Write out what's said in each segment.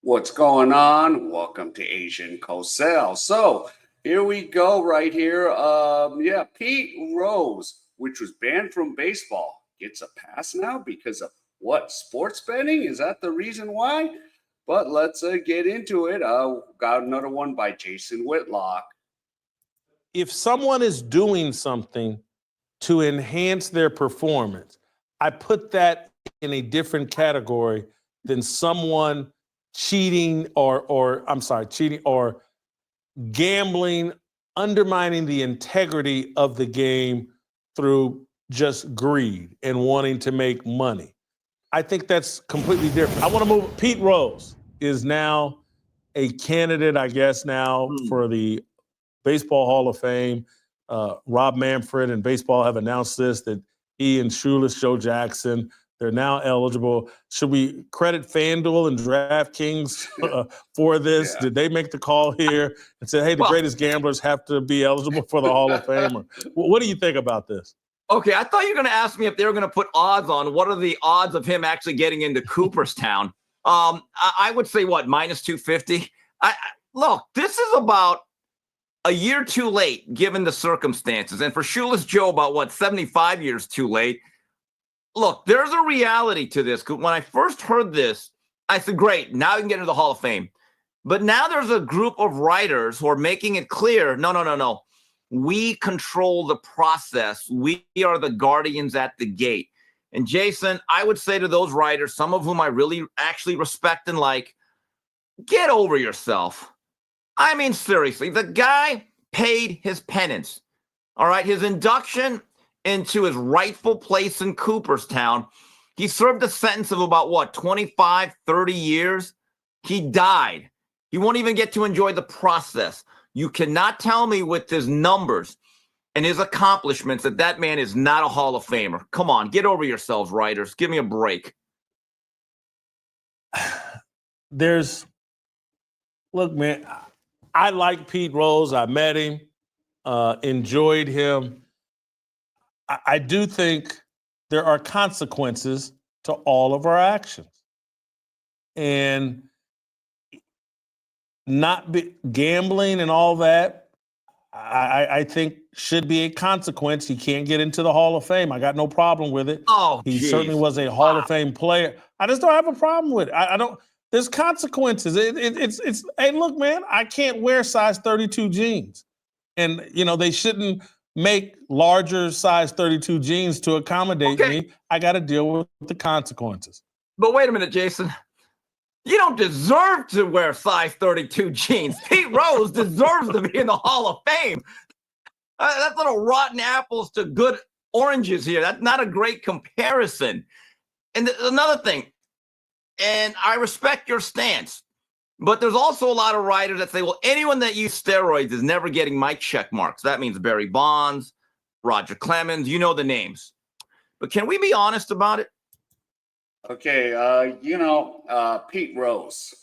What's going on? Welcome to Asian Cosell. So here we go, right here. Pete Rose, which was banned from baseball, gets a pass now because of what? Sports betting? Is that the reason why? But let's get into it. Got another one by Jason Whitlock. If someone is doing something to enhance their performance, I put that in a different category than someone cheating or gambling, undermining the integrity of the game through just greed and wanting to make money. I think that's completely different. I want to move. Pete Rose is now a candidate, I guess, now for the Baseball Hall of Fame. Rob Manfred and baseball have announced this, that he and Shoeless Joe Jackson, they're now eligible. Should we credit FanDuel and DraftKings for this? Yeah. Did they make the call here and say, hey, the greatest gamblers have to be eligible for the Hall of Fame? Or, what do you think about this? Okay, I thought you were going to ask me if they were going to put odds on what are the odds of him actually getting into Cooperstown. I would say, what, minus 250? Look, this is about a year too late, given the circumstances. And for Shoeless Joe, about, 75 years too late. Look, there's a reality to this. When I first heard this, I said, great, now you can get into the Hall of Fame. But now there's a group of writers who are making it clear, no. We control the process. We are the guardians at the gate. And Jason, I would say to those writers, some of whom I really actually respect and like, get over yourself. I mean, seriously, the guy paid his penance. All right, his induction into his rightful place in Cooperstown, he served a sentence of about, 25, 30 years? He died. He won't even get to enjoy the process. You cannot tell me with his numbers and his accomplishments that man is not a Hall of Famer. Come on, get over yourselves, writers. Give me a break. Look, man, I like Pete Rose. I met him, enjoyed him. I do think there are consequences to all of our actions. And gambling and all that, I think should be a consequence. He can't get into the Hall of Fame. I got no problem with it. He certainly was a Hall of Fame player. I just don't have a problem with it. I don't. There's consequences. It's. Hey, look, man, I can't wear size 32 jeans, and they shouldn't make larger size 32 jeans to accommodate me. I got to deal with the consequences. But wait a minute, Jason. You don't deserve to wear size 32 jeans. Pete Rose deserves to be in the Hall of Fame. That's little rotten apples to good oranges here. That's not a great comparison. And another thing, and I respect your stance, but there's also a lot of writers that say, well, anyone that used steroids is never getting my check marks. That means Barry Bonds, Roger Clemens, you know the names. But can we be honest about it? Okay, Pete Rose.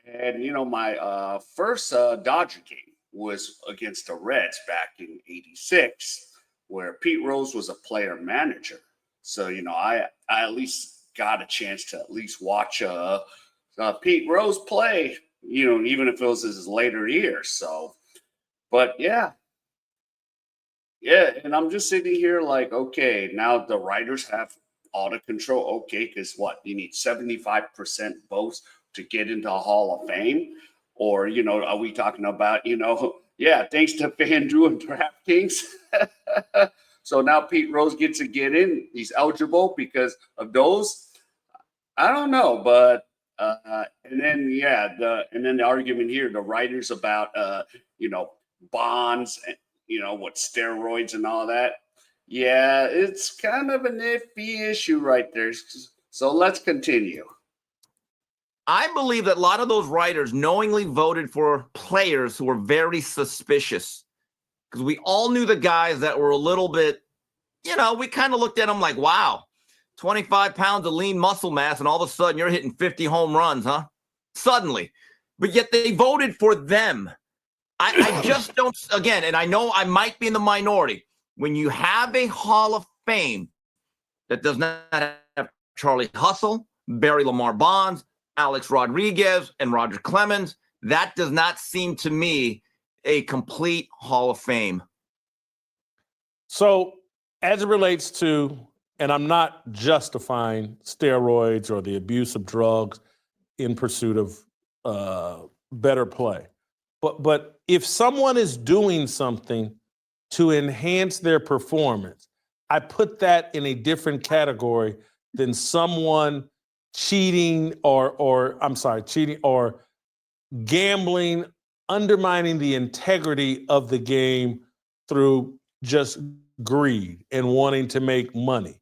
And, my first Dodger game was against the Reds back in '86, where Pete Rose was a player manager. So, I at least got a chance to at least watch Pete Rose play, even if it was his later years. So, but yeah. And I'm just sitting here like, okay, now the writers have all the control. Okay, because what? You need 75% votes to get into the Hall of Fame? Or, are we talking about, thanks to FanDuel and DraftKings. So now Pete Rose gets to get in. He's eligible because of those. I don't know, but and then the argument here, the writers about bonds and what steroids and all that. Yeah, it's kind of an iffy issue right there. So let's continue. I believe that a lot of those writers knowingly voted for players who were very suspicious, because we all knew the guys that were a little bit, we kind of looked at them like, wow, 25 pounds of lean muscle mass, and all of a sudden you're hitting 50 home runs, huh? Suddenly. But yet they voted for them. I just don't, again, and I know I might be in the minority. When you have a Hall of Fame that does not have Charlie Hustle, Barry Lamar Bonds, Alex Rodriguez and Roger Clemens. That does not seem to me a complete Hall of Fame. So as it relates to, and I'm not justifying steroids or the abuse of drugs in pursuit of better play, but if someone is doing something to enhance their performance, I put that in a different category than someone cheating cheating or gambling, undermining the integrity of the game through just greed and wanting to make money.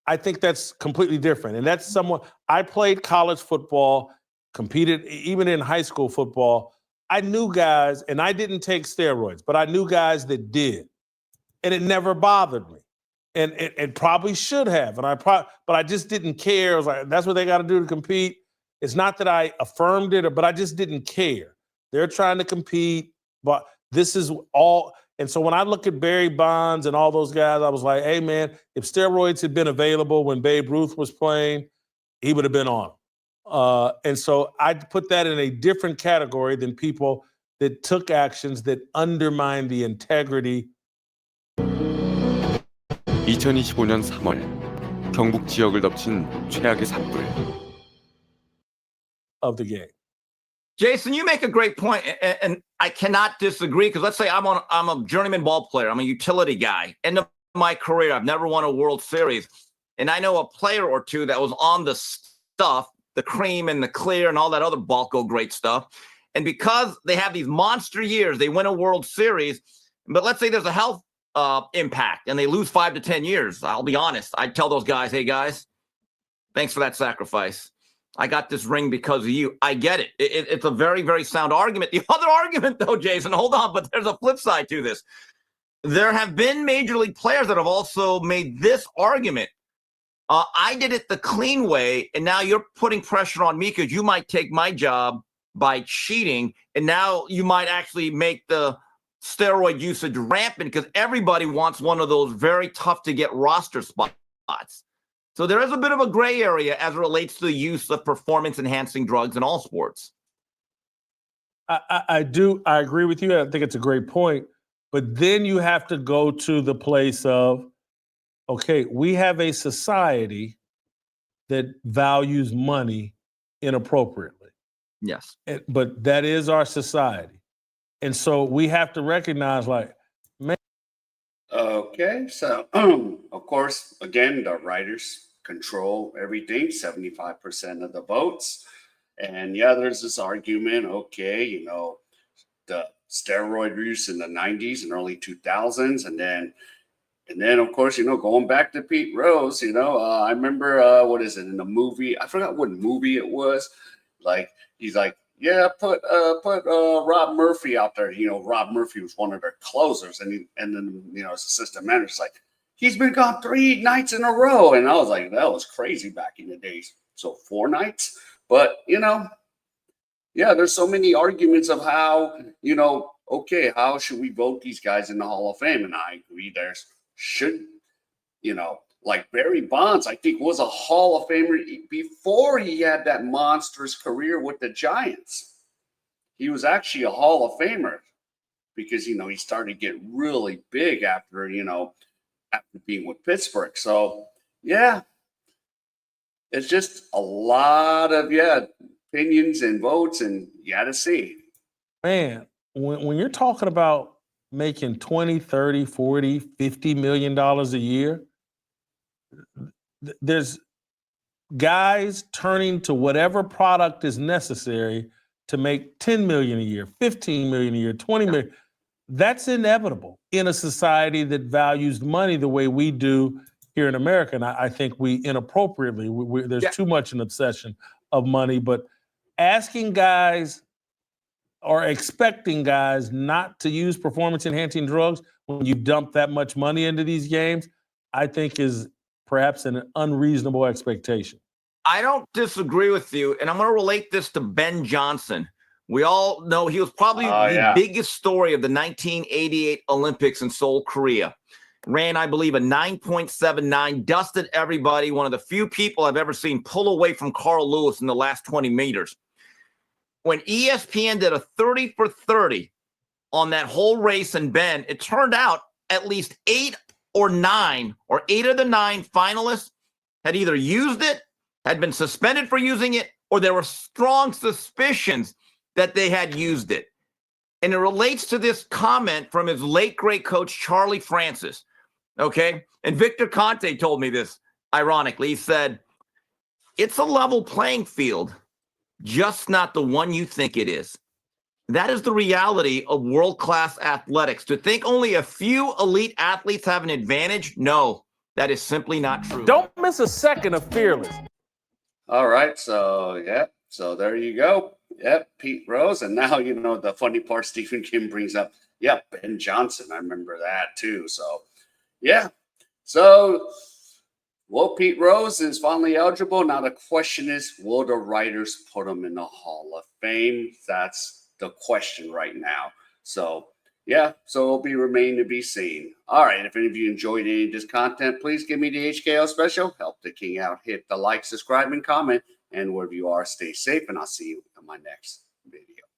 I think that's completely different. And that's someone, I played college football, competed even in high school football. I knew guys, and I didn't take steroids, but I knew guys that did. And it never bothered me. And it probably should have. But I just didn't care. I was like, that's what they got to do to compete. It's not that I affirmed it, but I just didn't care. They're trying to compete, but this is all. And so when I look at Barry Bonds and all those guys, I was like, hey, man, if steroids had been available when Babe Ruth was playing, he would have been on them. And so I put that in a different category than people that took actions that undermine the integrity. 2025년 3월 경북 지역을 덮친 최악의 산불. Of the game. Jason, you make a great point, and I cannot disagree, because let's say I'm a journeyman ball player. I'm a utility guy. End of my career, I've never won a World Series. And I know a player or two that was on the stuff, the cream and the clear and all that other Balco great stuff. And because they have these monster years, they win a World Series. But let's say there's a health impact and they lose 5 to 10 years. I'll be honest. I'd tell those guys, hey, guys, thanks for that sacrifice. I got this ring because of you. I get it. It's a very, very sound argument. The other argument, though, Jason, hold on, but there's a flip side to this. There have been major league players that have also made this argument. I did it the clean way, and now you're putting pressure on me because you might take my job by cheating, and now you might actually make the steroid usage rampant because everybody wants one of those very tough to get roster spots. So there is a bit of a gray area as it relates to the use of performance-enhancing drugs in all sports. I agree with you. I think it's a great point. But then you have to go to the place of, okay, we have a society that values money inappropriately. Yes. But that is our society. And so we have to recognize, like, man. Okay, so of course, again, the writers control everything, 75% of the votes. And yeah, there's this argument, okay, you know, the steroid use in the 90s and early 2000s. And then of course, you know, going back to Pete Rose, you know, I remember, what is it, in the movie, I forgot what movie it was. Like, he's like, yeah, put Rob Murphy out there. You know, Rob Murphy was one of their closers. And then, you know, his assistant manager's like, he's been gone 3 nights in a row. And I was like, that was crazy back in the days. So 4 nights. But, you know, yeah, there's so many arguments of how, you know, okay, how should we vote these guys in the Hall of Fame? And I agree should, you know, like Barry Bonds, I think, was a Hall of Famer before he had that monstrous career with the Giants. He was actually a Hall of Famer because, you know, he started to get really big after, you know, after being with Pittsburgh. So, yeah, it's just a lot of, opinions and votes, and you got to see. Man, when you're talking about making 20, 30, 40, $50 million a year, there's guys turning to whatever product is necessary to make 10 million a year, 15 million a year, 20 million. That's inevitable in a society that values money the way we do here in America. And I think we inappropriately, there's too much an obsession of money, but asking guys or expecting guys not to use performance enhancing drugs when you dump that much money into these games, I think is perhaps an unreasonable expectation. I don't disagree with you, and I'm going to relate this to Ben Johnson. We all know he was probably the biggest story of the 1988 Olympics in Seoul, Korea. ran, I believe, a 9.79, dusted everybody. One of the few people I've ever seen pull away from Carl Lewis in the last 20 meters. When ESPN did a 30 for 30 on that whole race in Bend, it turned out at least 8 or 9, or 8 of the 9 finalists had either used it, had been suspended for using it, or there were strong suspicions that they had used it. And it relates to this comment from his late great coach, Charlie Francis. Okay. And Victor Conte told me this, ironically. He said, it's a level playing field, just not the one you think it is. That is the reality of world-class athletics. To think only a few elite athletes have an advantage, no, that is simply not true. Don't miss a second of Fearless. All right. So, yeah. So there you go. Yep. Pete Rose. And now, you know, the funny part Stephen Kim brings up. Yep. Ben Johnson. I remember that too. So, yeah. So, well, Pete Rose is finally eligible. Now the question is, will the writers put him in the Hall of Fame? That's the question right now. So, yeah, so it'll be remain to be seen. All right, if any of you enjoyed any of this content, please give me the HKO special. Help the king out. Hit the like, subscribe, and comment. And wherever you are, stay safe, and I'll see you in my next video.